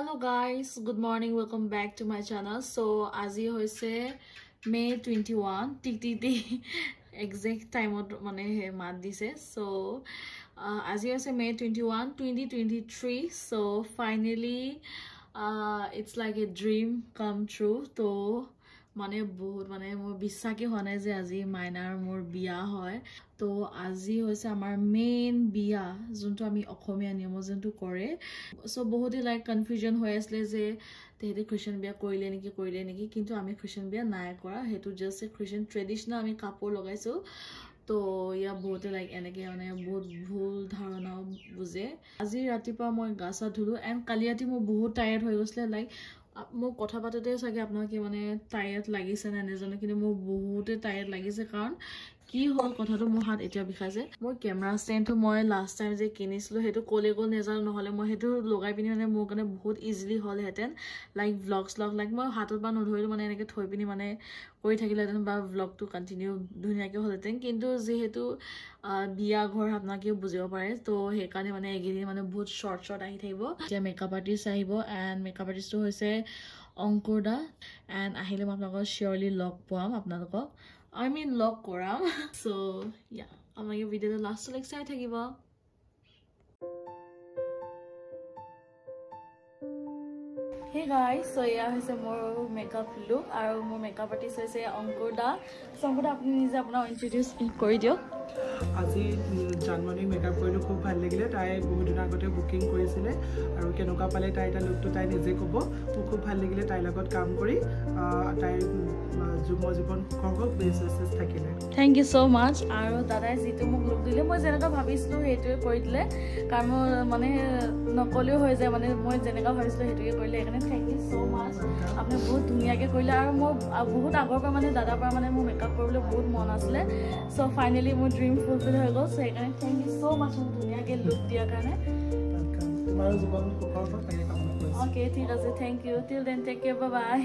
Hello guys, good morning, welcome back to my channel. So আজি হৈছে May 21 টিটি exact time মানে মাত দিছে. So আজি হৈছে May 21 2023. So finally it's like a dream come true. তো মানে বহুত মানে মোৰ বিশ্বাসই হোৱা নাই যে আজি মাইনাৰ মোৰ বিয়া হয়. তো আজি হৈছে আমাৰ মেইন বিয়া যোনটো আমি অসমীয়া নিয়ম যোনটো কৰে. সো বহুতে লাইক কনফিউজন হৈ আছিল যে তেহেতে খ্ৰীষ্টান বিয়া কৰিলে নেকি কিন্তু আমি খ্ৰীষ্টান বিয়া নাই কৰা. হেতু জাস্ট খ্ৰীষ্টান ট্ৰেডিশনাল আমি কাপোৰ লগাইছো. তো ইয়া বহুতে লাইক এনেকে মানে বহুত ভুল ধাৰণা বুজে. আজি ৰাতিপুৱা মই গাছা ধুলো এণ্ড কালি ৰাতি মই বহুত টায়াৰ্ড হৈ গৈছিলে. লাইক মোৰ কথা পাতোতে চাগে আপোনালোকে মানে টায়াৰ্ড লাগিছে না নেজানো কিন্তু মোৰ বহুতে টায়াৰ্ড লাগিছে কাৰণ কি হল কথাটো মোৰ হাত এতিয়া বিষাইছে. মোৰ কেমেৰা ষ্টেণ্ডটো মই লাষ্ট টাইম যে কিনিছিলো হেতু কলে গল নেজানো নহলে মই হেতু লগাই পিনি মানে মোৰ কাৰণে বহুত ইজিলি হল হেতেন লাইক ভ্লগছ লাইক মই হাতত বা নধৰিলো মানে এনেকে থৈ পিনি মানে কৰি থাকিলেহেঁতেন বা ভ্লগটো কণ্টিনিউ ধুনীয়াকৈ হ'লহেঁতেন. কিন্তু যিহেতু বিয়া ঘৰ আপোনালোকেও বুজিব পাৰে তো সেইকাৰণে মানে এইকেইদিন মানে বহুত শ্বৰ্ট আহি থাকিব. এতিয়া মেকআপ আৰ্টিষ্ট আহিব এণ্ড মেকআপ আৰ্টিষ্টটো হৈছে অংকুৰ দা এণ্ড আহিলে মই আপোনালোকক চিয়ৰলি লগ পাম আপোনালোকক I mean log koram. So yeah, I'm gonna video the last till excited thakiba. Hey guys, so yeah, is a more makeup look. Our more makeup artist is Ankur da. So Ankur da apni nije apna introduce kori dio. আজি Janmoni makeup কৰিলো খুব ভাল লাগিলে. তাই বহুত দিন আগতে booking কৰিছিলে আৰু কেনেকুৱা পালে তাই এটা লুকটো তাই নিজে ক'ব. মোক খুব ভাল লাগিলে তাইৰ লগত কাম কৰি. তাই জীৱন সুখক বেছিছ থাকিলে. Thank you so much. আৰু দাদাই যেটো মোক লুক দিলে মই যেনেকা ভাবিছিলো হেতুৱে কৰি দিলে কাৰণ মানে নকলেও হৈ যায় মানে মই যেনেকা ভাবিছিলো হেতুৱে কৰিলে. এখানে thank you so much. আপুনি বহুত ধুনীয়াকৈ কৰিলে আৰু মই বহুত আগৰ পৰা মানে দাদাৰ পৰা মানে মোৰ মেকআপ কৰিবলৈ বহুত মন আছিলে. সো ফাইনালি মোৰ ড্ৰিম ফুলফিল হৈ গ'ল. সো এখানে thank you so much মোক ধুনীয়াকৈ লুক দিয়াৰ কাৰণে. তোমাৰ জীৱন সুখৰ পালে কামনা কৰিছো. Okay, ঠিক আছে. Thank you. Till then take care. Bye bye.